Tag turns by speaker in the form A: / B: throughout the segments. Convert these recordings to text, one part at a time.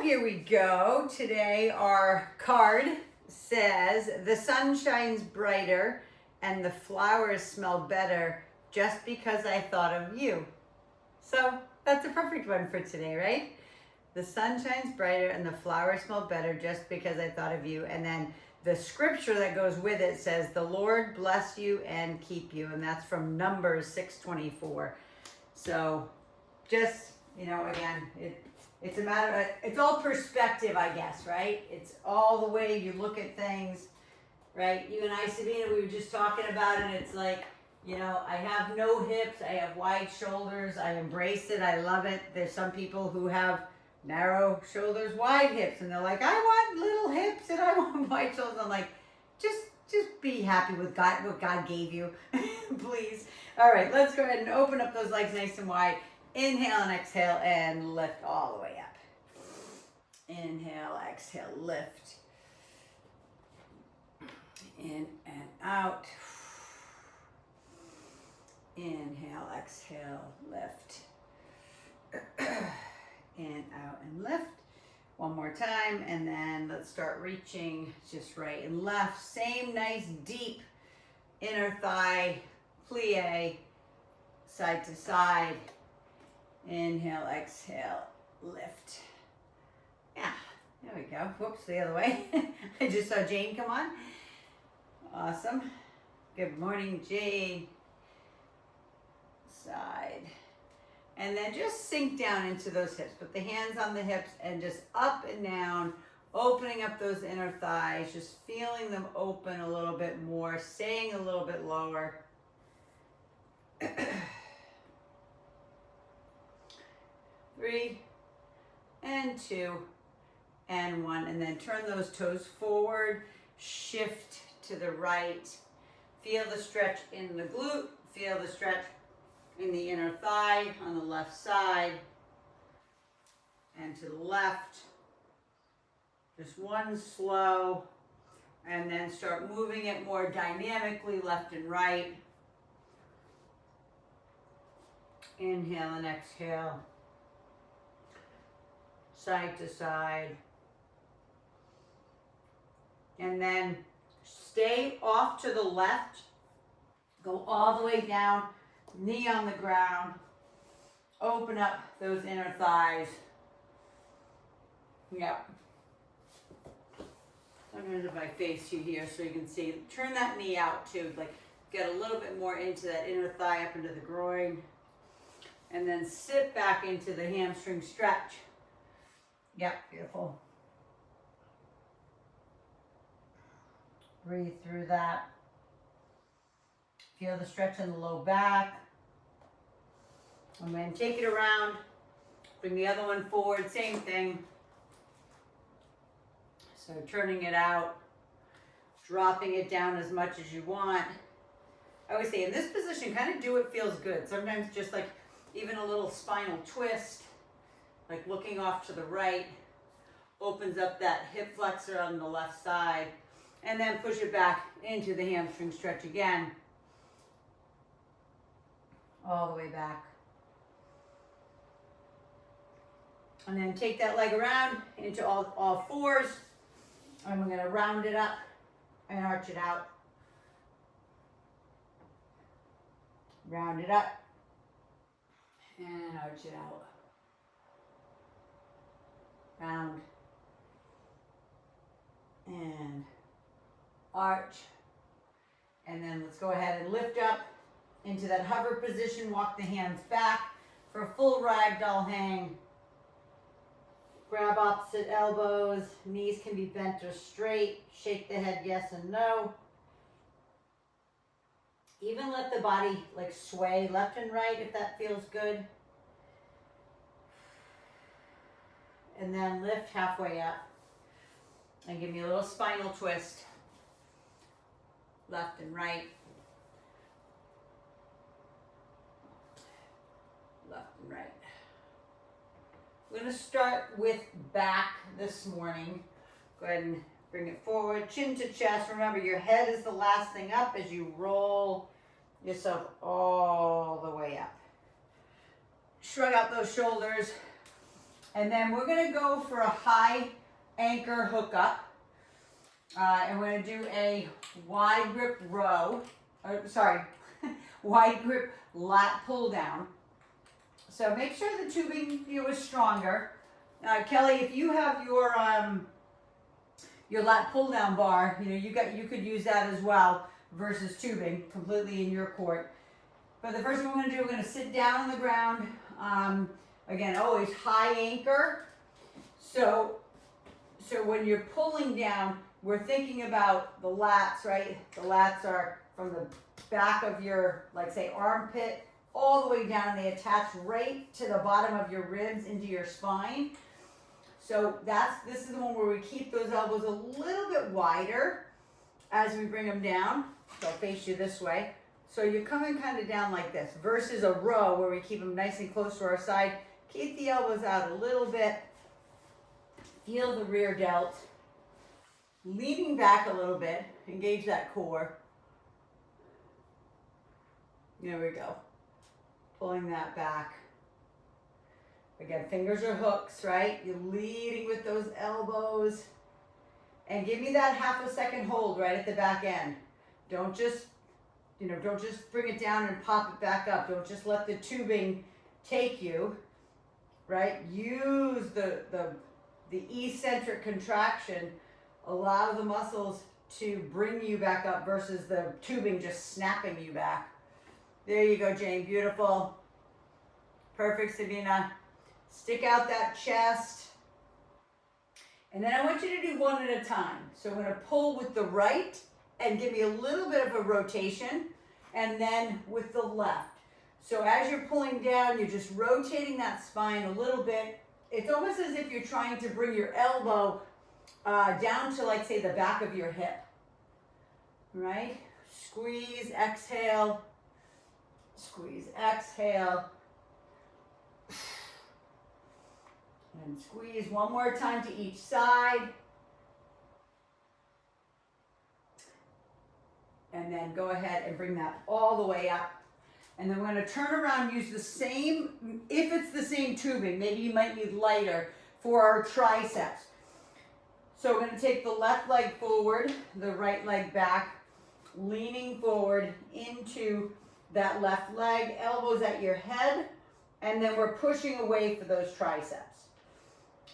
A: here we go. Today our card says, the sun shines brighter and the flowers smell better just because I thought of you. So that's a perfect one for today, right? The sun shines brighter and the flowers smell better just because I thought of you. And then the scripture that goes with it says, the Lord bless you and keep you. And that's from Numbers 6:24. So just, again, it's a matter of, it's all perspective, I guess, right? It's all the way you look at things, right? You and I, Sabina, we were just talking about it. It's like, I have no hips. I have wide shoulders. I embrace it. I love it. There's some people who have narrow shoulders, wide hips, and they're like, I want little hips and I want wide shoulders. I'm like, just be happy with God, what God gave you, please. All right, let's go ahead and open up those legs nice and wide. Inhale and exhale and lift all the way up. Inhale, exhale, lift. In and out. Inhale, exhale, lift. In, out, and lift. One more time, and then let's start reaching just right and left. Same nice deep inner thigh plie, side to side. Inhale, exhale, lift. Yeah, there we go. Whoops, the other way. I just saw Jane come on. Awesome. Good morning, Jane. Side. And then just sink down into those hips. Put the hands on the hips and just up and down, opening up those inner thighs, just feeling them open a little bit more, staying a little bit lower. 3 and 2 and 1, and then turn those toes forward, shift to the right. Feel the stretch in the glute, feel the stretch in the inner thigh on the left side and to the left. Just one slow, and then start moving it more dynamically left and right. Inhale and exhale. Side to side. And then stay off to the left. Go all the way down, knee on the ground. Open up those inner thighs. Yep. Sometimes if I face you here so you can see, turn that knee out too. Like get a little bit more into that inner thigh up into the groin. And then sit back into the hamstring stretch. Yep, beautiful. Breathe through that. Feel the stretch in the low back. And then take it around. Bring the other one forward, same thing. So turning it out, dropping it down as much as you want. I always say in this position, kind of do what feels good. Sometimes just like even a little spinal twist. Like looking off to the right, opens up that hip flexor on the left side, and then push it back into the hamstring stretch again. All the way back. And then take that leg around into all fours, and we're gonna round it up and arch it out. Round it up and arch it out. Round and arch, and then let's go ahead and lift up into that hover position. Walk the hands back for a full ragdoll hang. Grab opposite elbows, knees can be bent or straight. Shake the head yes and no. Even let the body like sway left and right if that feels good. And then lift halfway up and give me a little spinal twist. Left and right. Left and right. We're going to start with back this morning. Go ahead and bring it forward, chin to chest. Remember, your head is the last thing up as you roll yourself all the way up. Shrug out those shoulders. And then we're gonna go for a high anchor hookup. And we're gonna do a wide grip row, wide grip lat pull down. So make sure the tubing is stronger. Kelly, if you have your lat pull down bar, you could use that as well versus tubing, completely in your court. But the first thing we're gonna do, we're gonna sit down on the ground. Again, always high anchor. So when you're pulling down, we're thinking about the lats, right? The lats are from the back of your, like say, armpit, all the way down, and they attach right to the bottom of your ribs into your spine. So this is the one where we keep those elbows a little bit wider as we bring them down. So I'll face you this way. So you're coming kind of down like this versus a row where we keep them nice and close to our side. Keep the elbows out a little bit. Feel the rear delt. Leaning back a little bit. Engage that core. There we go. Pulling that back. Again, fingers are hooks, right? You're leading with those elbows. And give me that half a second hold right at the back end. Don't just bring it down and pop it back up. Don't just let the tubing take you, right? Use the eccentric contraction. Allow the muscles to bring you back up versus the tubing just snapping you back. There you go, Jane. Beautiful. Perfect, Sabina. Stick out that chest. And then I want you to do one at a time. So I'm going to pull with the right and give me a little bit of a rotation, and then with the left. So as you're pulling down, you're just rotating that spine a little bit. It's almost as if you're trying to bring your elbow down to, like, say, the back of your hip. Right? Squeeze, exhale. Squeeze, exhale. And squeeze one more time to each side. And then go ahead and bring that all the way up. And then we're going to turn around, use the same, if it's the same tubing, maybe you might need lighter for our triceps. So we're going to take the left leg forward, the right leg back, leaning forward into that left leg, elbows at your head, and then we're pushing away for those triceps.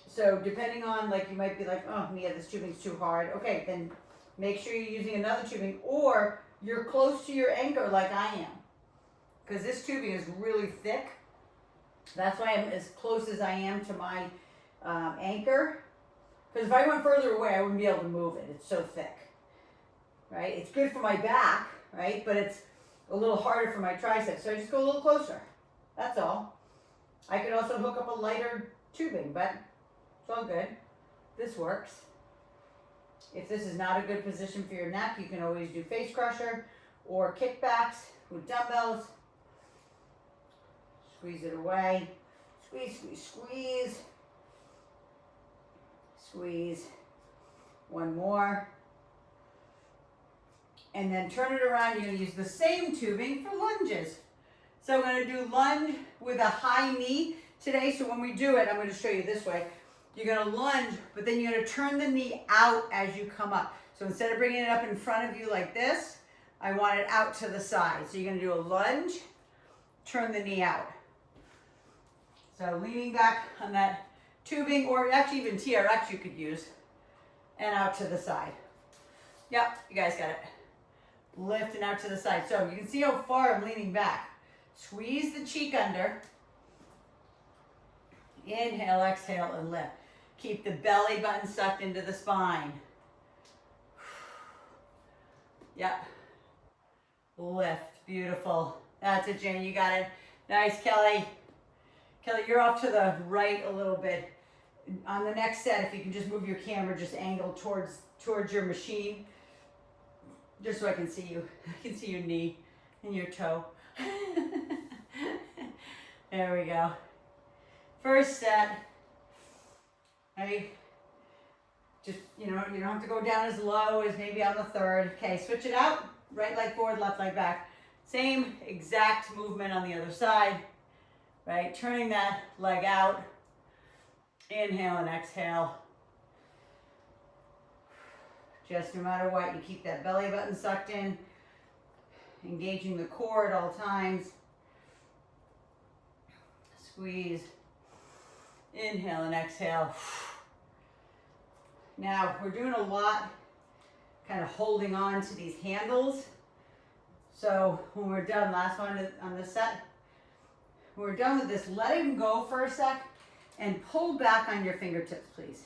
A: So depending on, like, you might be like, oh, Mia, this tubing's too hard. Okay, then make sure you're using another tubing, or you're close to your anchor like I am. Because this tubing is really thick. That's why I'm as close as I am to my anchor. Because if I went further away, I wouldn't be able to move it. It's so thick, right? It's good for my back, right? But it's a little harder for my triceps. So I just go a little closer. That's all. I could also hook up a lighter tubing, but it's all good. This works. If this is not a good position for your neck, you can always do face crusher or kickbacks with dumbbells. Squeeze it away. Squeeze, squeeze, squeeze. Squeeze. One more. And then turn it around. You're going to use the same tubing for lunges. So I'm going to do lunge with a high knee today. So when we do it, I'm going to show you this way. You're going to lunge, but then you're going to turn the knee out as you come up. So instead of bringing it up in front of you like this, I want it out to the side. So you're going to do a lunge, turn the knee out. So leaning back on that tubing, or actually even TRX you could use, and out to the side. Yep, you guys got it. Lift and out to the side. So you can see how far I'm leaning back. Squeeze the cheek under. Inhale, exhale, and lift. Keep the belly button sucked into the spine. Yep. Lift. Beautiful. That's it, Jane. You got it. Nice, Kelly. Kelly, you're off to the right a little bit. On the next set, if you can just move your camera, just angle towards your machine, just so I can see you. I can see your knee and your toe. There we go. First set. Right? Just, you don't have to go down as low as maybe on the third. Okay, switch it out. Right leg forward, left leg back. Same exact movement on the other side. Right? Turning that leg out. Inhale and exhale. Just no matter what, you keep that belly button sucked in, engaging the core at all times. Squeeze. Inhale and exhale. Now, we're doing a lot kind of holding on to these handles. So when we're done, last one on this set, when we're done with this, let him go for a sec and pull back on your fingertips, please.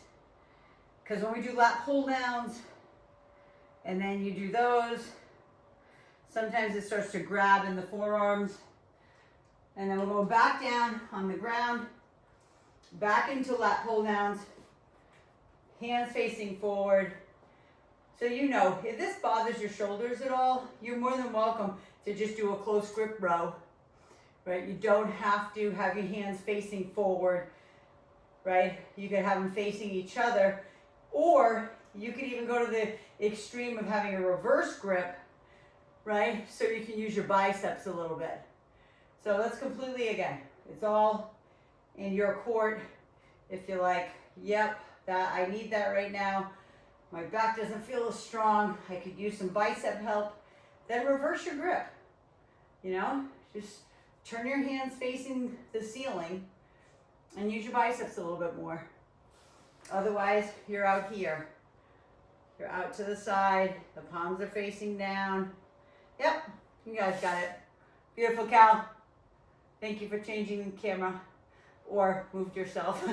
A: Because when we do lat pull downs, and then you do those, sometimes it starts to grab in the forearms. And then we'll go back down on the ground, back into lat pull downs, hands facing forward. So you know, if this bothers your shoulders at all, you're more than welcome to just do a close grip row, right? You don't have to have your hands facing forward, right? You could have them facing each other, or you could even go to the extreme of having a reverse grip, right? So you can use your biceps a little bit. So that's completely, again, it's all in your court. If you're like, yep, that I need that right now, my back doesn't feel as strong, I could use some bicep help, then reverse your grip. You know, just turn your hands facing the ceiling and use your biceps a little bit more. Otherwise, you're out here. You're out to the side, the palms are facing down. Yep, you guys got it. Beautiful, Cal. Thank you for changing the camera, or moved yourself.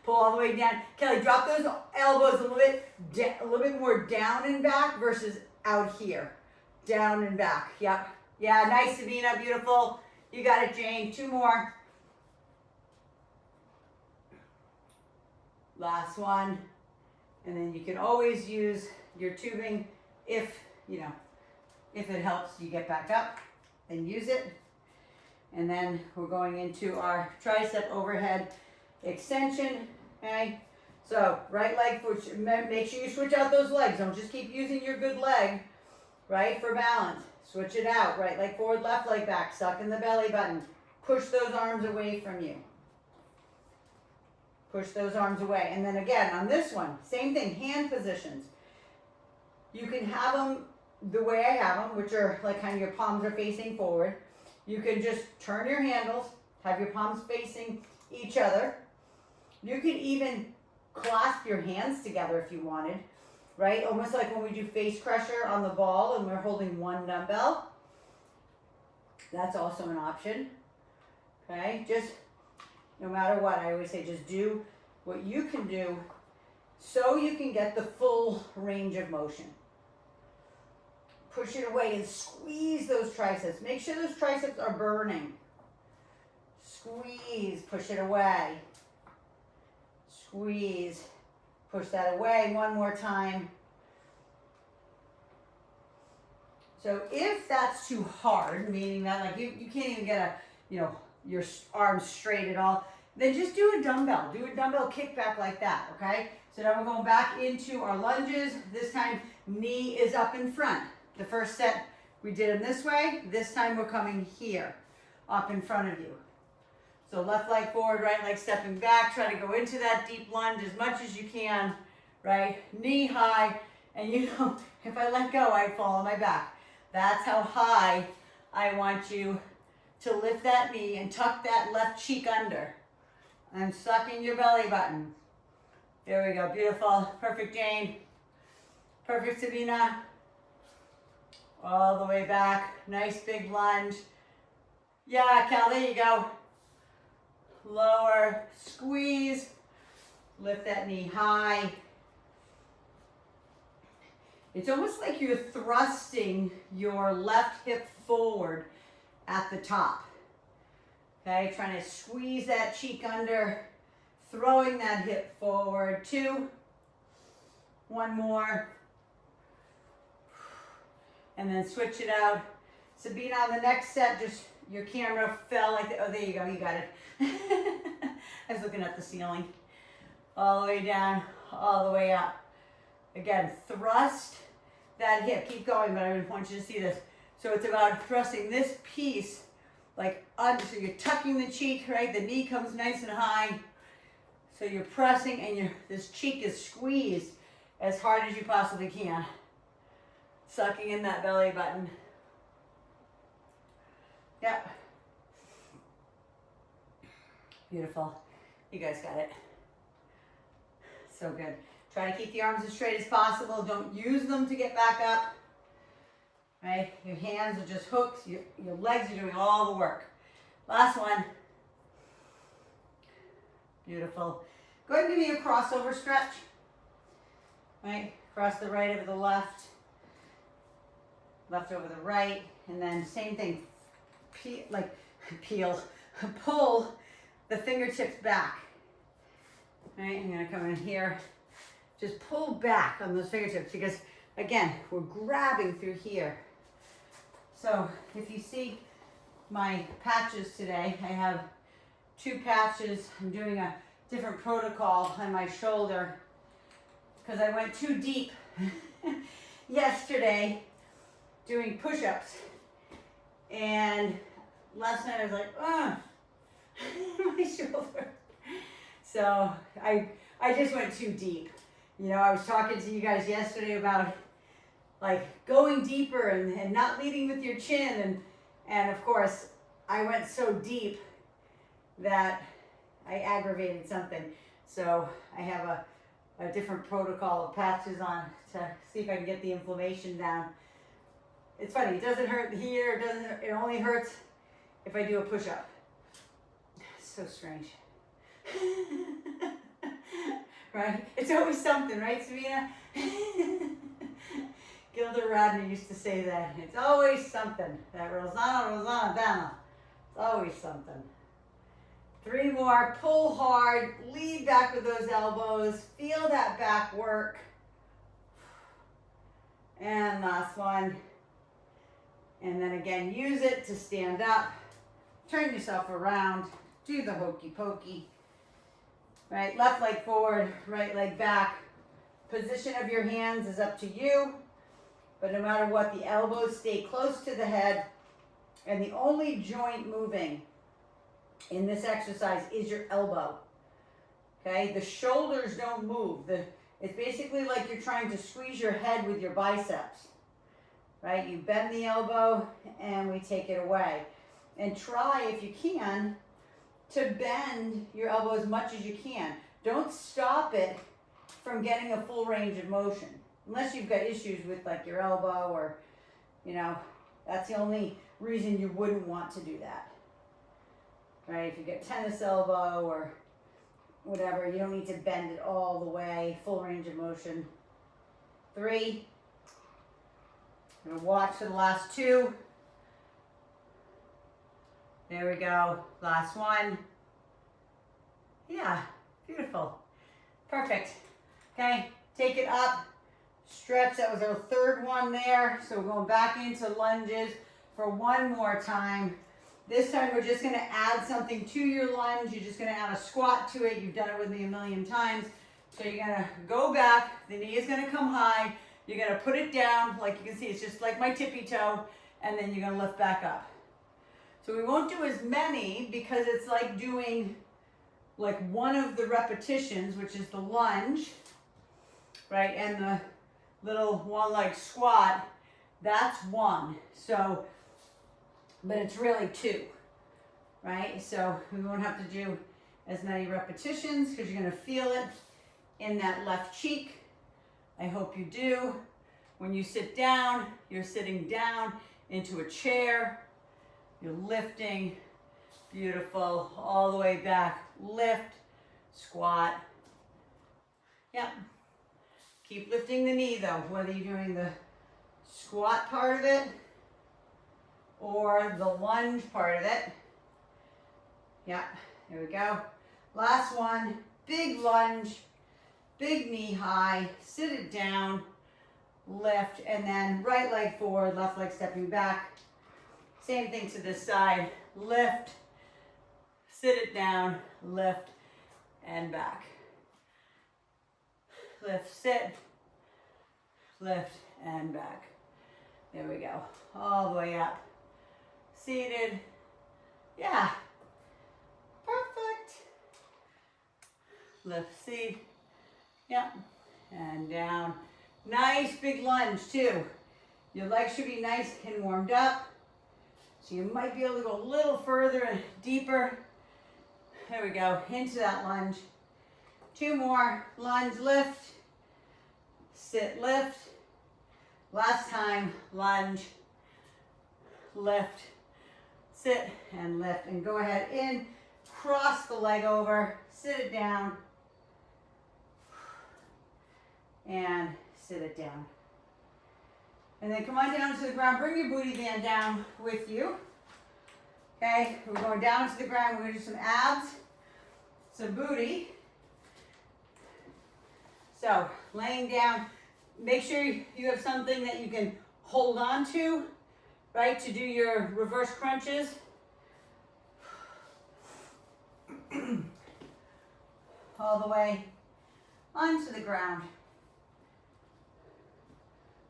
A: Pull all the way down. Kelly, drop those elbows a little bit more down and back versus out here. Down and back. Yep. Yeah, nice, Sabina. Beautiful. You got it, Jane. 2 more. Last one. And then you can always use your tubing if, you know, if it helps you get back up, then use it. And then we're going into our tricep overhead extension, okay? So right leg, make sure you switch out those legs. Don't just keep using your good leg, right, for balance. Switch it out, right leg forward, left leg back, suck in the belly button. Push those arms away from you. Push those arms away. And then again, on this one, same thing, hand positions. You can have them the way I have them, which are like kind of your palms are facing forward. You can just turn your handles, have your palms facing each other. You can even clasp your hands together if you wanted, right? Almost like when we do face crusher on the ball and we're holding one dumbbell. That's also an option, okay? Just no matter what, I always say just do what you can do so you can get the full range of motion. Push it away and squeeze those triceps. Make sure those triceps are burning. Squeeze, push it away. Squeeze, push that away. One more time. So if that's too hard, meaning that like you can't even get your arms straight at all, then just do a dumbbell. Do a dumbbell kickback like that, okay? So now we're going back into our lunges. This time, knee is up in front. The first set, we did them this way. This time we're coming here, up in front of you. So left leg forward, right leg stepping back. Try to go into that deep lunge as much as you can, right? Knee high, and you know, if I let go, I fall on my back. That's how high I want you to lift that knee and tuck that left cheek under. I'm sucking your belly button. There we go, beautiful. Perfect, Jane. Perfect, Sabina. All the way back, nice big lunge. Yeah, Cal, there you go. Lower, squeeze, lift that knee high. It's almost like you're thrusting your left hip forward at the top. Okay, trying to squeeze that cheek under, throwing that hip forward. 2, 1 more. And then switch it out. Sabina, on the next set, just your camera fell like that. Oh, there you go, you got it. I was looking at the ceiling. All the way down, all the way up. Again, thrust that hip. Keep going, but I want you to see this. So it's about thrusting this piece like under. So you're tucking the cheek, right? The knee comes nice and high. So you're pressing and this cheek is squeezed as hard as you possibly can. Sucking in that belly button. Yep. Beautiful. You guys got it. So good. Try to keep the arms as straight as possible. Don't use them to get back up. Right? Your hands are just hooks. Your legs are doing all the work. Last one. Beautiful. Go ahead and give me a crossover stretch. Right? Cross the right over the left. Left over the right. And then same thing. Pull the fingertips back. Right? I'm going to come in here. Just pull back on those fingertips because, again, we're grabbing through here. So if you see my patches today, I have 2 patches. I'm doing a different protocol on my shoulder because I went too deep yesterday doing push-ups. And last night I was like, ugh, my shoulder. So I just went too deep. You know, I was talking to you guys yesterday about like going deeper and not leading with your chin. And of course, I went so deep that I aggravated something. So I have a different protocol of patches on to see if I can get the inflammation down. It's funny, it doesn't hurt here, it only hurts if I do a push-up. It's so strange. Right? It's always something, right, Sabina? Gilda Radner used to say that. It's always something. That Rosanna, Dana. It's always something. 3 more. Pull hard. Lead back with those elbows. Feel that back work. And last one. And then again, use it to stand up. Turn yourself around. Do the hokey pokey. Right, left leg forward, right leg back. Position of your hands is up to you. But no matter what, the elbows stay close to the head. And the only joint moving in this exercise is your elbow. Okay, the shoulders don't move. It's basically like you're trying to squeeze your head with your biceps. Right, you bend the elbow and we take it away. And try, if you can, to bend your elbow as much as you can. Don't stop it from getting a full range of motion. Unless you've got issues with like your elbow or, you know, that's the only reason you wouldn't want to do that. Right? If you get tennis elbow or whatever, you don't need to bend it all the way, full range of motion. 3. I'm gonna watch for the last 2. There we go. Last one. Yeah, beautiful. Perfect. Okay, take it up. Stretch. That was our 3rd one there. So we're going back into lunges for 1 more time. This time we're just going to add something to your lunge. You're just going to add a squat to it. You've done it with me a million times. So you're going to go back. The knee is going to come high. You're going to put it down. Like you can see, it's just like my tippy toe. And then you're going to lift back up. So we won't do as many because it's like doing like one of the repetitions, which is the lunge, right? And the little 1 leg squat, that's 1. So, but it's really 2, right? So we won't have to do as many repetitions because you're going to feel it in that left cheek. I hope you do. When you sit down, you're sitting down into a chair. You're lifting, beautiful, all the way back. Lift, squat. Yep. Keep lifting the knee though, whether you're doing the squat part of it or the lunge part of it. Yep, there we go. Last one, big lunge, big knee high, sit it down, lift, and then right leg forward, left leg stepping back. Same thing to this side, lift, sit it down, lift, and back. Lift, sit, lift, and back. There we go, all the way up. Seated, yeah, perfect. lift, see? Yep, and down. Nice big lunge too. Your legs should be nice and warmed up. So you might be able to go a little further and deeper. There we go, into that lunge. 2 more, lunge, lift, sit, lift. Last time, lunge, lift, sit, and lift. And go ahead in, cross the leg over, sit it down, and sit it down. And then come on down to the ground. Bring your booty band down with you. Okay, we're going down to the ground. We're going to do some abs, some booty. So, laying down, make sure you have something that you can hold on to, right, to do your reverse crunches. All the way onto the ground.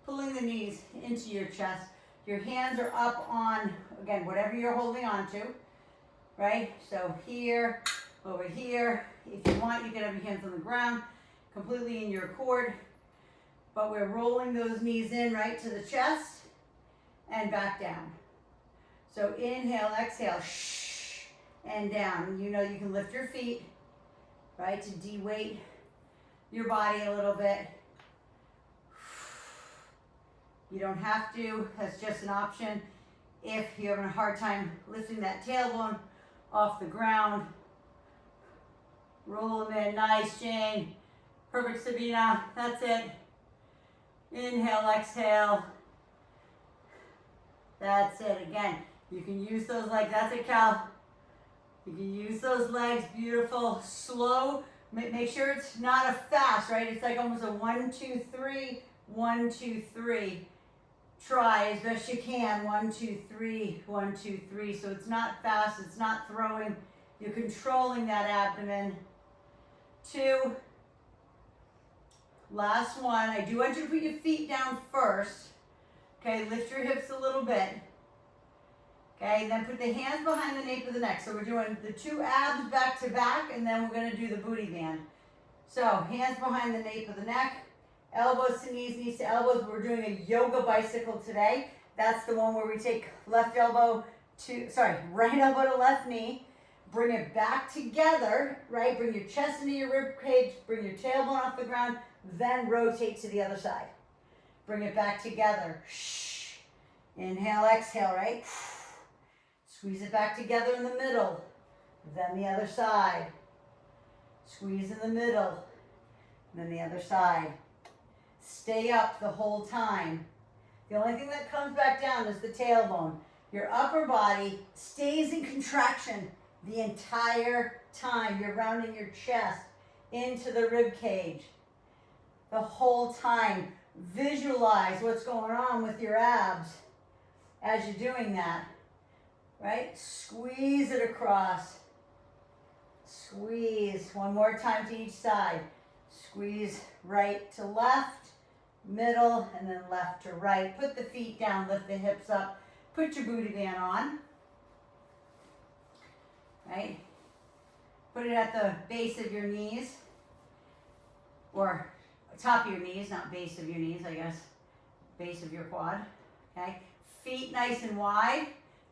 A: Pulling the knees into your chest. Your hands are up on, again, whatever you're holding on to, right? So here, over here. If you want, you can have your hands on the ground, completely in your cord. But we're rolling those knees in, right, to the chest and back down. So inhale, exhale, shh, and down. You know you can lift your feet, right, to de-weight your body a little bit. You don't have to, that's just an option. If you're having a hard time lifting that tailbone off the ground, roll them in, nice, Jane. Perfect, Sabina, that's it. Inhale, exhale. That's it, again. You can use those legs, that's it, Cal. You can use those legs, beautiful, slow. Make sure it's not a fast, right? It's like almost a 1, 2, 3, 1, 2, 3. Try as best you can, 1, 2, 3, 1, 2, 3. So it's not fast, it's not throwing. You're controlling that abdomen. 2. Last one. I do want you to put your feet down first. Okay, lift your hips a little bit. Okay, and then put the hands behind the nape of the neck. So we're doing the 2 abs back to back, and then we're gonna do the booty band. So hands behind the nape of the neck. Elbows to knees, knees to elbows. We're doing a yoga bicycle today. That's the one where we take right elbow to left knee, bring it back together, right? Bring your chest into your rib cage, bring your tailbone off the ground, then rotate to the other side. Bring it back together. Shh. Inhale, exhale, right? Squeeze it back together in the middle, then the other side. Squeeze in the middle, then the other side. Stay up the whole time. The only thing that comes back down is the tailbone. Your upper body stays in contraction the entire time. You're rounding your chest into the rib cage the whole time. Visualize what's going on with your abs as you're doing that, right? Squeeze it across. Squeeze. One more time to each side. Squeeze right to left, middle, and then left to right. Put the feet down, lift the hips up. Put your booty band on, right? Put it at the base of your knees, or top of your knees, not base of your knees, I guess. Base of your quad, okay? Feet nice and wide.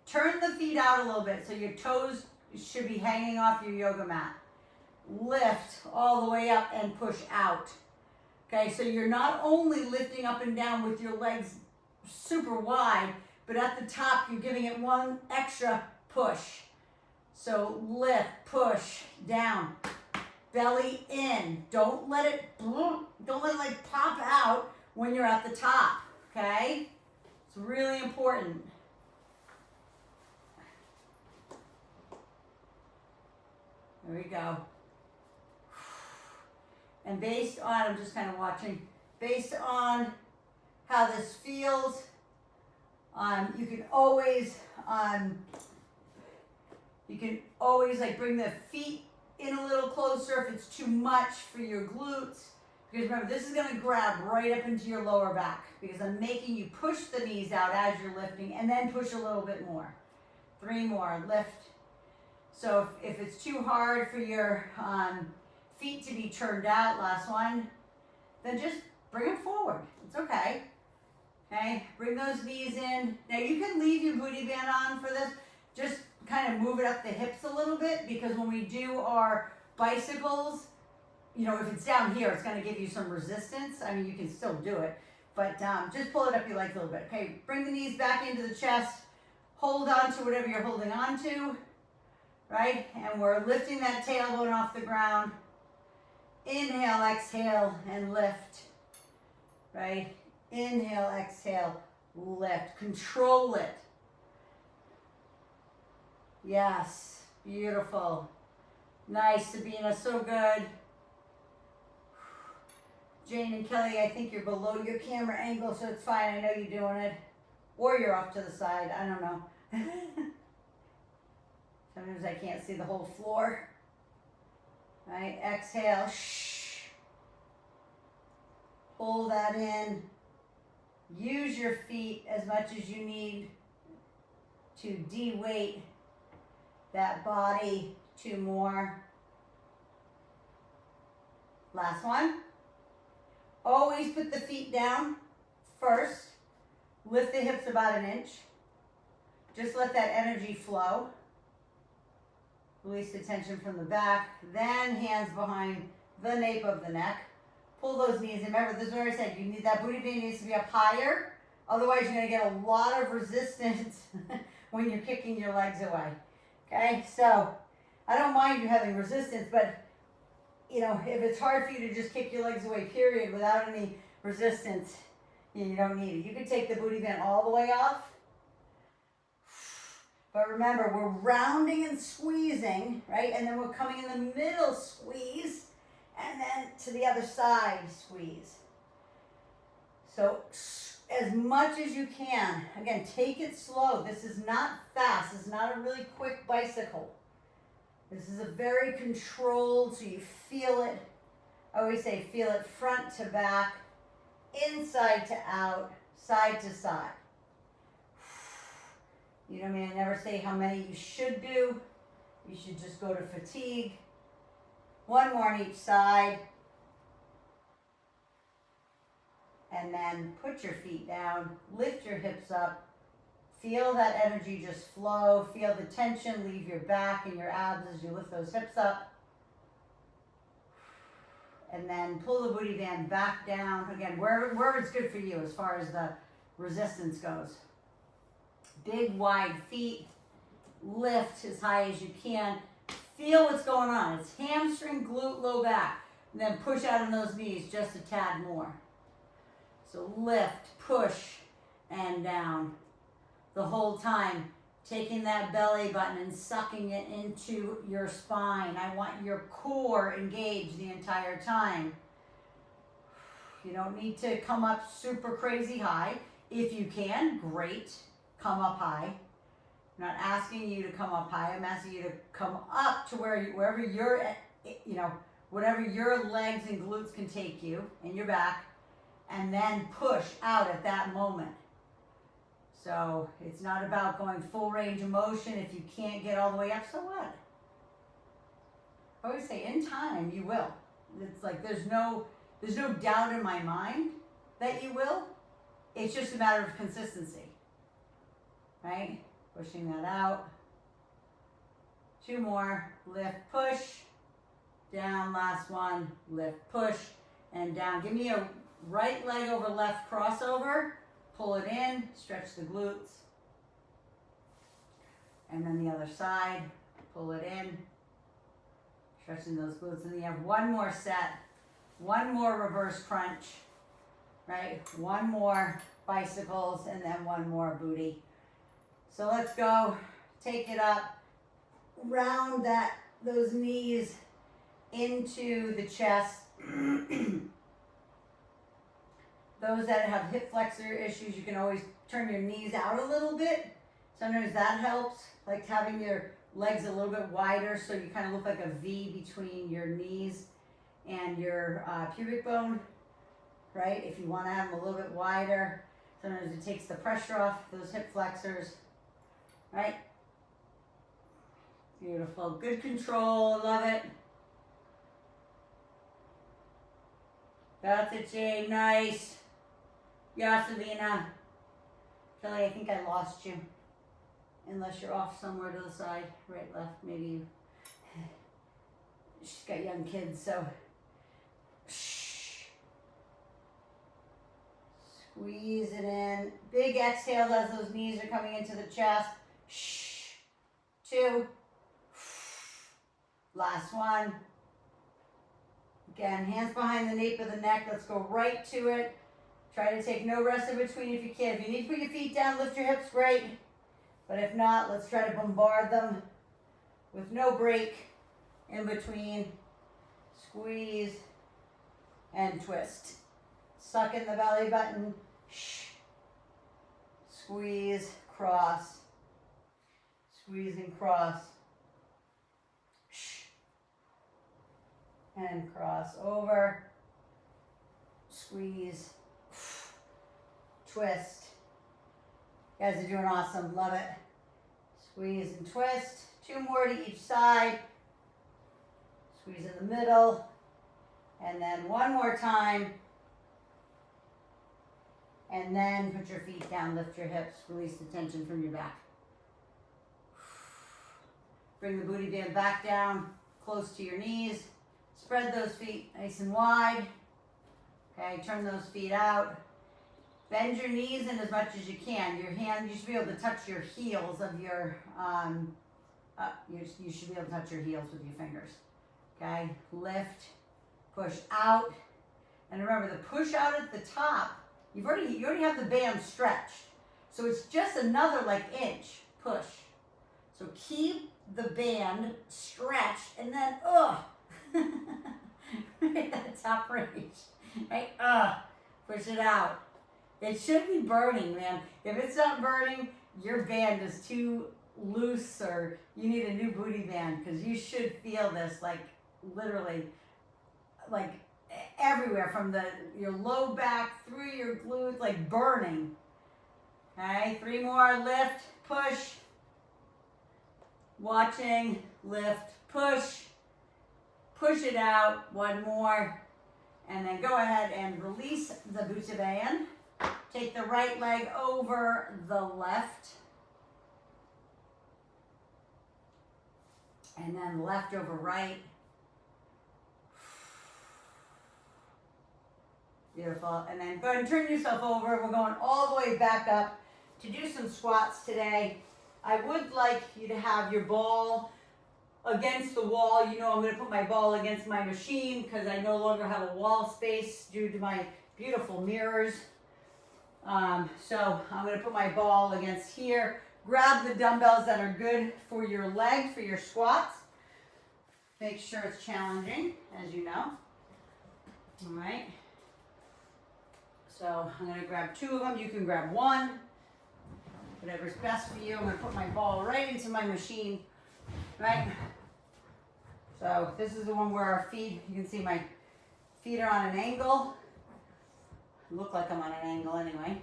A: Turn the feet out a little bit so your toes should be hanging off your yoga mat. Lift all the way up and push out. Okay, so you're not only lifting up and down with your legs super wide, but at the top you're giving it one extra push. So lift, push, down, belly in. Don't let it like pop out when you're at the top, okay? It's really important. There we go. And based on, I'm just kind of watching, based on how this feels, you can always like bring the feet in a little closer if it's too much for your glutes. Because remember, this is going to grab right up into your lower back because I'm making you push the knees out as you're lifting and then push a little bit more. 3 more, lift. So if it's too hard for your feet to be turned out, last one, then just bring them forward. It's okay. Okay, bring those knees in. Now you can leave your booty band on for this. Just kind of move it up the hips a little bit, because when we do our bicycles, you know, if it's down here, it's going to give you some resistance. I mean, you can still do it, but just pull it up your legs a little bit. Okay, bring the knees back into the chest. Hold on to whatever you're holding on to, right? And we're lifting that tailbone off the ground. Inhale, exhale, and lift, right? Inhale, exhale, lift. Control it. Yes, beautiful. Nice, Sabina, so good. Jane and Kelly, I think you're below your camera angle, so it's fine. I know you're doing it. Or you're off to the side, I don't know. Sometimes I can't see the whole floor. Right, exhale, shh. Pull that in. Use your feet as much as you need to de-weight that body. 2 more. Last one. Always put the feet down first. Lift the hips about 1 inch. Just let that energy flow. Release the tension from the back. Then hands behind the nape of the neck. Pull those knees in. Remember, this is what I said. You need that booty band needs to be up higher. Otherwise, you're going to get a lot of resistance when you're kicking your legs away. Okay, so I don't mind you having resistance, but you know, if it's hard for you to just kick your legs away, period, without any resistance, you don't need it. You can take the booty band all the way off. But remember, we're rounding and squeezing, right? And then we're coming in the middle, squeeze, and then to the other side, squeeze. So as much as you can. Again, take it slow. This is not fast. This is not a really quick bicycle. This is a very controlled, so you feel it. I always say feel it front to back, inside to out, side to side. You know what I mean? I never say how many you should do. You should just go to fatigue. 1 more on each side. And then put your feet down, lift your hips up. Feel that energy just flow. Feel the tension leave your back and your abs as you lift those hips up. And then pull the booty band back down. Again, wherever it's good for you as far as the resistance goes. Big, wide feet. Lift as high as you can. Feel what's going on. It's hamstring, glute, low back. And then push out on those knees just a tad more. So lift, push, and down. The whole time, taking that belly button and sucking it into your spine. I want your core engaged the entire time. You don't need to come up super crazy high. If you can, great, come up high. I'm not asking you to come up high. I'm asking you to come up to wherever you're, whatever your legs and glutes can take you, and your back, and then push out at that moment. So it's not about going full range of motion. If you can't get all the way up, so what? I always say, in time, you will. It's like there's no doubt in my mind that you will. It's just a matter of consistency, right? Pushing that out. 2 more. Lift, push. Down, last one. Lift, push, and down. Give me a right leg over left crossover. Pull it in, stretch the glutes. And then the other side, pull it in, stretching those glutes. And then you have 1 more set, 1 more reverse crunch, right? 1 more bicycles, and then 1 more booty. So let's go, take it up, round those knees into the chest. Those that have hip flexor issues, you can always turn your knees out a little bit. Sometimes that helps, like having your legs a little bit wider so you kind of look like a V between your knees and your pubic bone, right? If you want to have them a little bit wider, sometimes it takes the pressure off those hip flexors, right? Beautiful, good control, love it. That's it, Jay. Nice. Yeah, Savina. Kelly, I think I lost you. Unless you're off somewhere to the side, right, left, maybe you. She's got young kids, so. Shh. Squeeze it in. Big exhale as those knees are coming into the chest. Shh. 2. Last one. Again, hands behind the nape of the neck. Let's go right to it. Try to take no rest in between if you can. If you need to put your feet down, lift your hips, great. But if not, let's try to bombard them with no break in between. Squeeze and twist. Suck in the belly button. Shh. Squeeze, cross. Squeeze and cross. Shh. And cross over. Squeeze. Twist. You guys are doing awesome. Love it. Squeeze and twist. 2 more to each side. Squeeze in the middle. And then 1 more time. And then put your feet down, lift your hips, release the tension from your back. Bring the booty band back down, close to your knees. Spread those feet nice and wide. Okay, turn those feet out. Bend your knees in as much as you can. Your hand, you should be able to touch your heels of your, you should be able to touch your heels with your fingers. Okay, lift, push out. And remember, the push out at the top, you already have the band stretched. So it's just another inch push. So keep the band stretched and then, right at that top range, right? Push it out. It should be burning, man. If it's not burning, your band is too loose or you need a new booty band because you should feel this literally everywhere from your low back through your glutes, burning. Okay, 3 more, lift, push. Watching, lift, push. Push it out, 1 more. And then go ahead and release the booty band. Take the right leg over the left. And then left over right. Beautiful. And then go ahead and turn yourself over. We're going all the way back up to do some squats today. I would like you to have your ball against the wall. You know I'm going to put my ball against my machine because I no longer have a wall space due to my beautiful mirrors. So I'm going to put my ball against here. Grab the dumbbells that are good for your legs, for your squats. Make sure it's challenging, as you know. All right. So I'm going to grab 2 of them. You can grab 1. Whatever's best for you. I'm going to put my ball right into my machine. Right? So this is the one where our feet, you can see my feet are on an angle. Look like I'm on an angle anyway.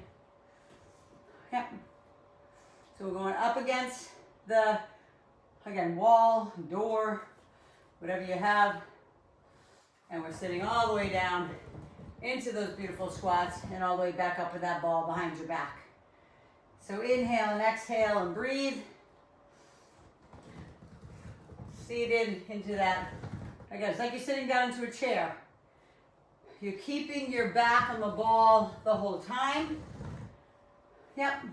A: Yep. So we're going up against the, again, wall, door, whatever you have. And we're sitting all the way down into those beautiful squats and all the way back up with that ball behind your back. So inhale and exhale and breathe. Seated into that. Again, it's like you're sitting down into a chair. You're keeping your back on the ball the whole time. Yep.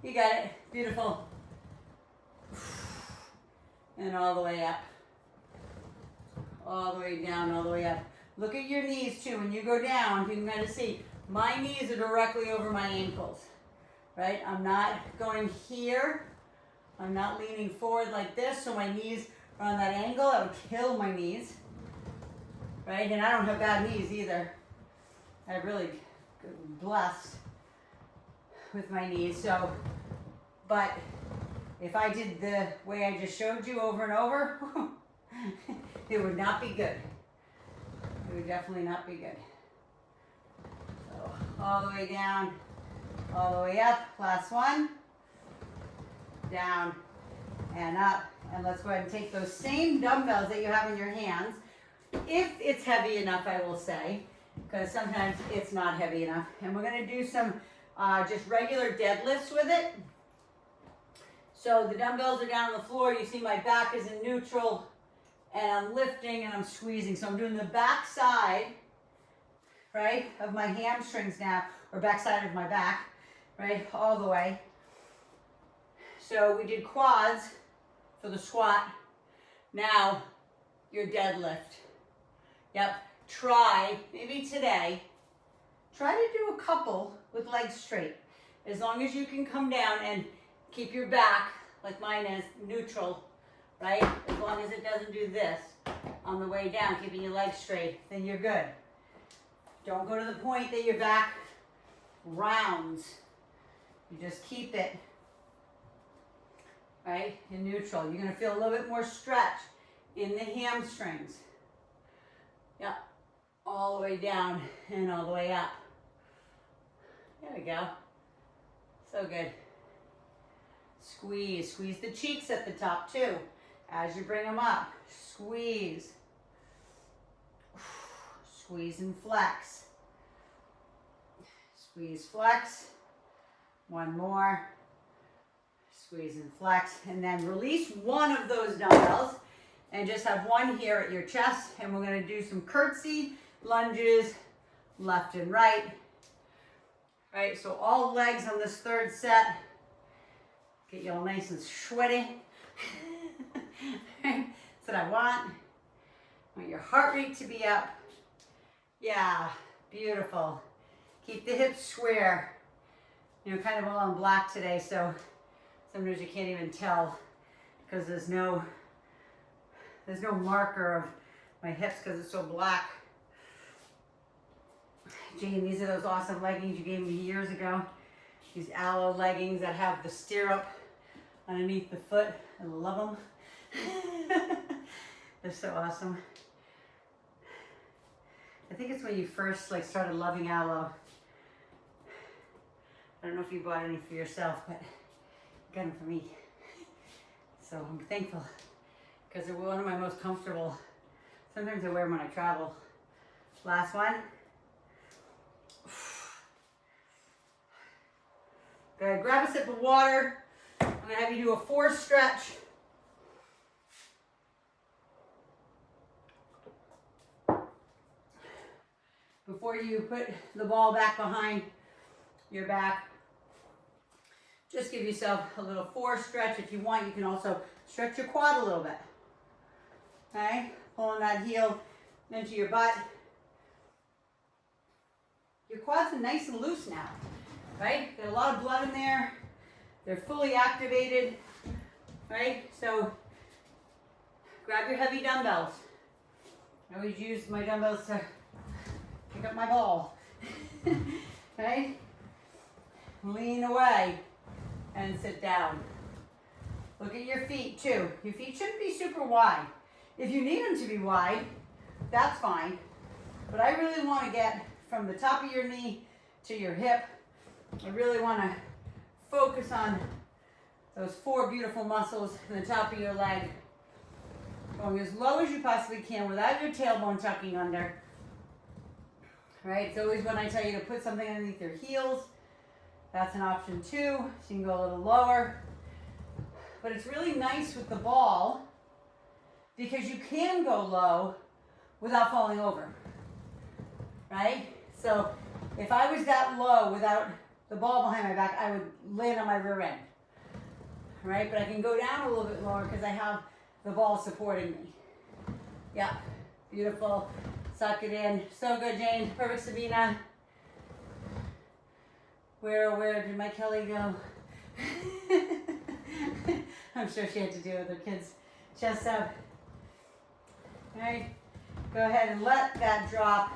A: You got it. Beautiful. And all the way up. All the way down, all the way up. Look at your knees too. When you go down, you can kind of see my knees are directly over my ankles. Right? I'm not going here. I'm not leaning forward like this, so my knees are on that angle. That would kill my knees. Right? And I don't have bad knees either. I'm really blessed with my knees. So, but if I did the way I just showed you over and over, it would not be good. It would definitely not be good. So, all the way down, all the way up. Last one. Down and up. And let's go ahead and take those same dumbbells that you have in your hands. If it's heavy enough, I will say, because sometimes it's not heavy enough. And we're gonna do some just regular deadlifts with it. So the dumbbells are down on the floor. You see my back is in neutral, and I'm lifting and I'm squeezing. So I'm doing the back side, right, of my hamstrings now, or back side of my back, right, all the way. So we did quads for the squat. Now your deadlift. Yep, try, maybe today, try to do a couple with legs straight. As long as you can come down and keep your back, like mine is, neutral, right? As long as it doesn't do this on the way down, keeping your legs straight, then you're good. Don't go to the point that your back rounds. You just keep it, right, in neutral. You're gonna feel a little bit more stretch in the hamstrings. Yep, all the way down and all the way up. There we go. So good. Squeeze, squeeze the cheeks at the top too. As you bring them up, squeeze. Squeeze and flex. Squeeze, flex. One more. Squeeze and flex. And then release one of those dumbbells and just have one here at your chest. And we're going to do some curtsy lunges, left and right. Right, so all legs on this third set. Get you all nice and sweaty. That's what I want. I want your heart rate to be up. Yeah, beautiful. Keep the hips square. You know, kind of all on black today, so sometimes you can't even tell because there's no marker of my hips because it's so black. Jane, these are those awesome leggings you gave me years ago. These aloe leggings that have the stirrup underneath the foot. I love them. They're so awesome. I think it's when you first started loving aloe. I don't know if you bought any for yourself, but you got them for me. So I'm thankful because they're one of my most comfortable. Sometimes I wear them when I travel. Last one. Good. Grab a sip of water. I'm going to have you do a force stretch. Before you put the ball back behind your back, just give yourself a little force stretch. If you want, you can also stretch your quad a little bit. Okay? Pulling that heel into your butt. Your quads are nice and loose now. Right? There's a lot of blood in there. They're fully activated. Right? So grab your heavy dumbbells. I always use my dumbbells to pick up my ball. Okay? Lean away and sit down. Look at your feet too. Your feet shouldn't be super wide. If you need them to be wide, that's fine. But I really want to get from the top of your knee to your hip. I really want to focus on those 4 beautiful muscles in the top of your leg. Going as low as you possibly can without your tailbone tucking under. Right? It's always when I tell you to put something underneath your heels. That's an option too. So you can go a little lower. But it's really nice with the ball because you can go low without falling over. Right? So if I was that low without the ball behind my back, I would land on my rear end. Right? But I can go down a little bit lower because I have the ball supporting me. Yeah. Beautiful. Suck it in. So good, Jane. Perfect, Sabina. Where did my Kelly go? I'm sure she had to deal with her kids' chest up. All right. Go ahead and let that drop.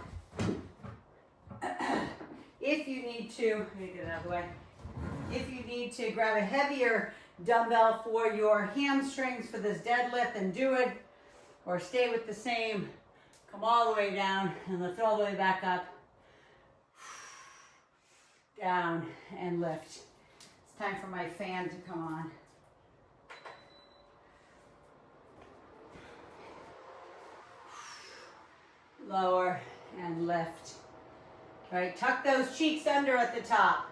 A: If you need to, let me get it out of the way. If you need to grab a heavier dumbbell for your hamstrings for this deadlift, then do it. Or stay with the same. Come all the way down and lift all the way back up. Down and lift. It's time for my fan to come on. Lower and lift. All right, tuck those cheeks under at the top.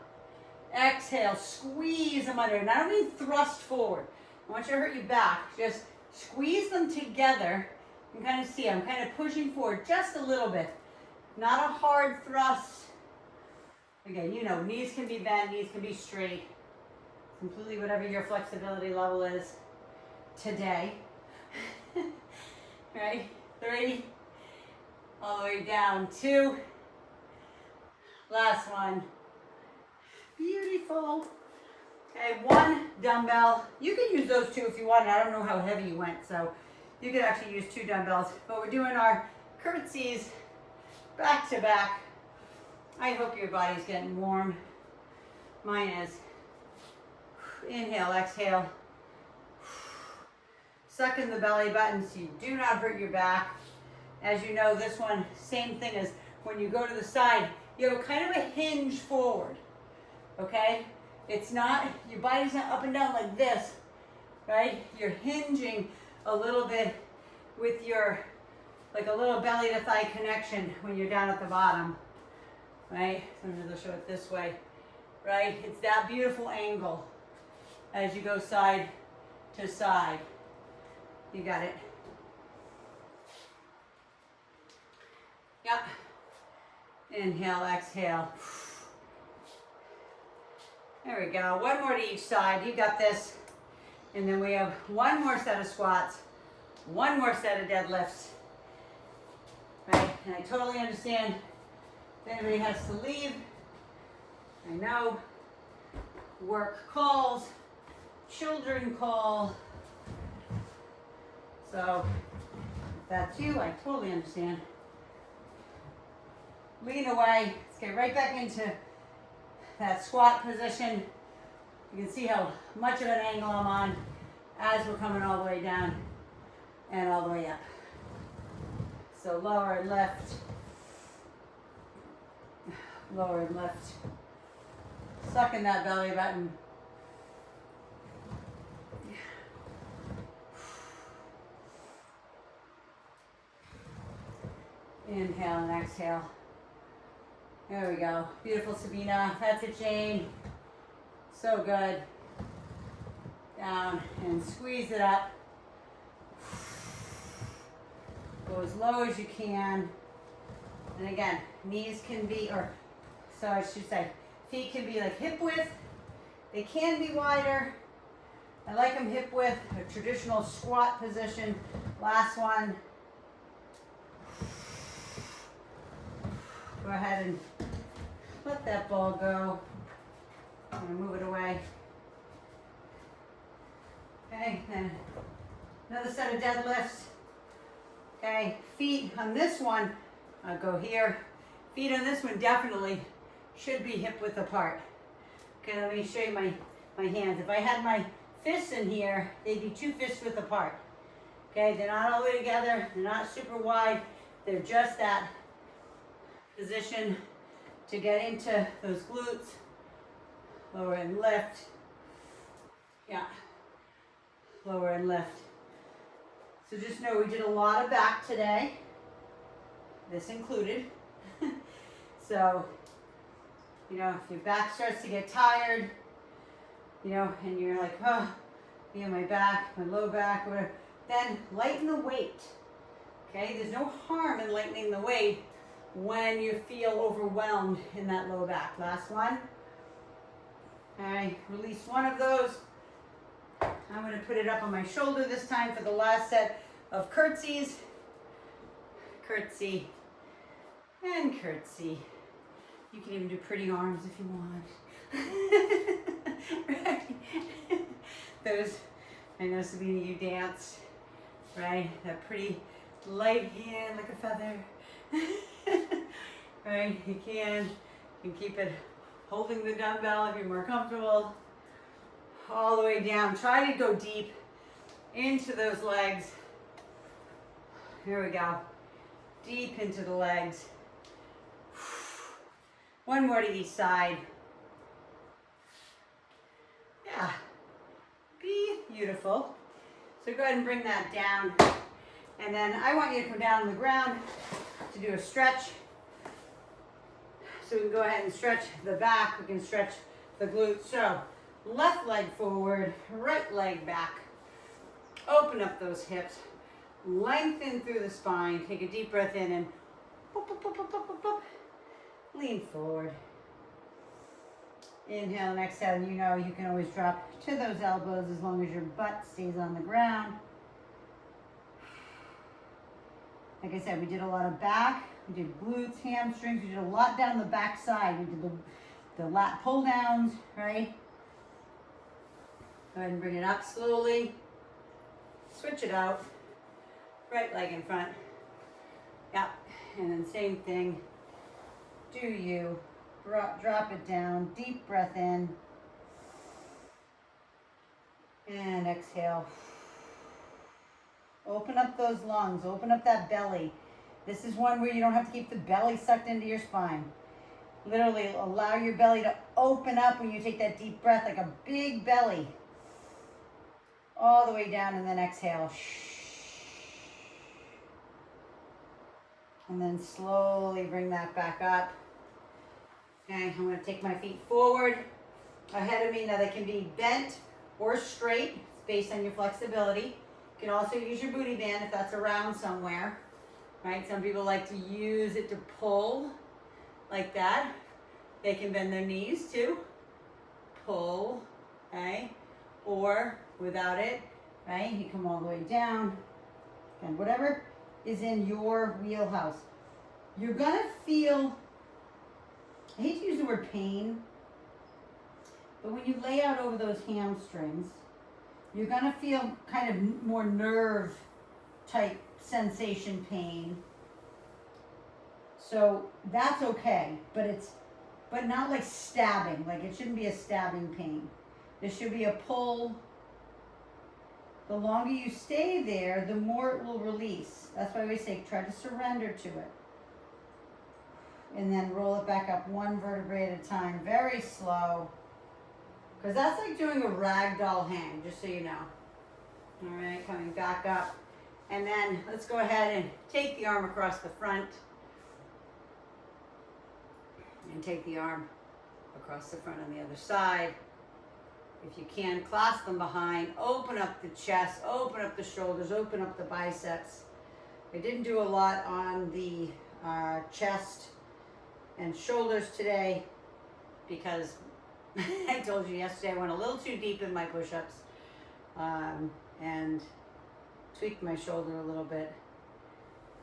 A: Exhale, squeeze them under. And I don't mean thrust forward. I want you to hurt your back. Just squeeze them together. You can kind of see I'm kind of pushing forward just a little bit. Not a hard thrust. Again, you know, knees can be bent, knees can be straight. Completely whatever your flexibility level is today. Right? 3. All the way down. 2. Last one. Beautiful. Okay, 1 dumbbell. You can use those 2 if you want. I don't know how heavy you went, so you could actually use 2 dumbbells. But we're doing our curtsies back to back. I hope your body's getting warm. Mine is. Inhale, exhale. Suck in the belly button so you do not hurt your back. As you know, this one, same thing as when you go to the side, you have kind of a hinge forward, okay? It's not, your body's not up and down like this, right? You're hinging a little bit with your, like a little belly to thigh connection when you're down at the bottom, right? Sometimes I'll show it this way, right? It's that beautiful angle as you go side to side. You got it. Yep. Inhale, exhale. There we go. 1 more to each side. You got this. And then we have 1 more set of squats, 1 more set of deadlifts. Right? And I totally understand if anybody has to leave. I know. Work calls, children call. So if that's you, I totally understand. Lean away. Let's get right back into that squat position. You can see how much of an angle I'm on as we're coming all the way down and all the way up. So lower and lift. Lower and lift. Suck in that belly button. Inhale and exhale. There we go. Beautiful, Sabina. That's it, Jane. So good. Down and squeeze it up. Go as low as you can. And again, knees can be, or so I should say, feet can be like hip width. They can be wider. I like them hip width, a traditional squat position. Last one. Go ahead and let that ball go. I'm going to move it away. Okay, then another set of deadlifts. Okay, feet on this one, I'll go here. Feet on this one definitely should be hip width apart. Okay, let me show you my hands. If I had my fists in here, they'd be 2 fist width apart. Okay, they're not all the way together. They're not super wide. They're just that position to get into those glutes. Lower and lift. Yeah. Lower and lift. So just know we did a lot of back today. This included. So, you know, if your back starts to get tired, you know, and you're like, oh, my back, my low back, whatever, then lighten the weight. Okay, there's no harm in lightening the weight when you feel overwhelmed in that low back. Last one. All right, release one of those. I'm going to put it up on my shoulder this time for the last set of curtsies. Curtsy and curtsy. You can even do pretty arms if you want. Right? Those, I know, Sabina, you danced, right? That pretty light hand like a feather. Right? You can keep it holding the dumbbell if you're more comfortable. All the way down. Try to go deep into those legs. Here we go. Deep into the legs. One more to each side. Yeah. Beautiful. So go ahead and bring that down. And then I want you to come down on the ground to do a stretch. So we can go ahead and stretch the back. We can stretch the glutes. So left leg forward, right leg back. Open up those hips. Lengthen through the spine. Take a deep breath in and boop, boop, boop, boop, boop, boop, boop. Lean forward. Inhale and exhale. You know you can always drop to those elbows as long as your butt stays on the ground. Like I said, we did a lot of back. We did glutes, hamstrings. We did a lot down the back side. We did the lat pull downs, right? Go ahead and bring it up slowly. Switch it out. Right leg in front. Yep. And then same thing. Do you. Drop it down. Deep breath in. And exhale. Open up those lungs. Open up that belly. This is one where you don't have to keep the belly sucked into your spine. Literally allow your belly to open up when you take that deep breath, like a big belly. All the way down, and then exhale. And then slowly bring that back up. Okay, I'm going to take my feet forward ahead of me. Now they can be bent or straight. It's based on your flexibility. You can also use your booty band if that's around somewhere. Right? Some people like to use it to pull like that. They can bend their knees too. Pull, okay? Or without it, right? You come all the way down. And whatever is in your wheelhouse. You're gonna feel, I hate to use the word pain, but when you lay out over those hamstrings, you're gonna feel kind of more nerve type sensation pain. So that's okay, but not like stabbing. Like it shouldn't be a stabbing pain. There should be a pull. The longer you stay there, the more it will release. That's why we say try to surrender to it. And then roll it back up one vertebrae at a time, very slow. Because that's like doing a ragdoll hang, just so you know. All right, coming back up. And then let's go ahead and take the arm across the front. And take the arm across the front on the other side. If you can, clasp them behind, open up the chest, open up the shoulders, open up the biceps. I didn't do a lot on the chest and shoulders today because I told you yesterday I went a little too deep in my push-ups and tweaked my shoulder a little bit.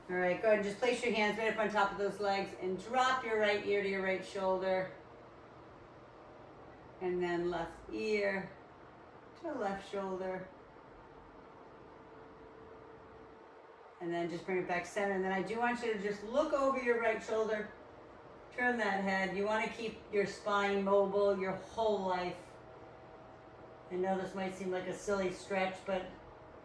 A: All right, go ahead and just place your hands right up on top of those legs and drop your right ear to your right shoulder. And then left ear to left shoulder. And then just bring it back center. And then I do want you to just look over your right shoulder. Turn that head. You want to keep your spine mobile your whole life. I know this might seem like a silly stretch, but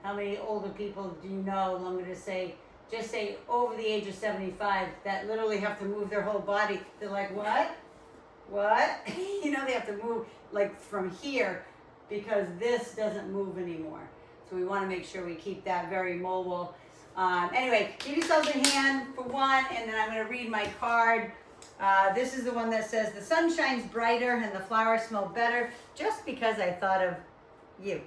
A: how many older people do you know, I'm going to say, just say over the age of 75, that literally have to move their whole body. They're like, what? What? You know, they have to move like from here because this doesn't move anymore. So we want to make sure we keep that very mobile. Anyway, give yourselves a hand for one, and then I'm going to read my card. This is the one that says, the sun shines brighter and the flowers smell better just because I thought of you.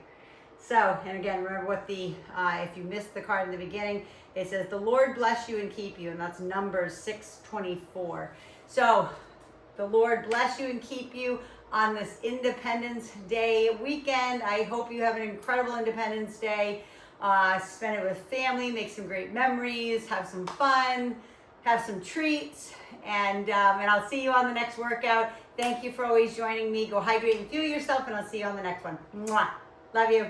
A: So, and again, remember what the, if you missed the card in the beginning, it says, the Lord bless you and keep you, and that's Numbers 6:24. So, the Lord bless you and keep you on this Independence Day weekend. I hope you have an incredible Independence Day. Spend it with family, make some great memories, have some fun, have some treats, and I'll see you on the next workout. Thank you for always joining me. Go hydrate and fuel yourself, and I'll see you on the next one. Mwah. Love you.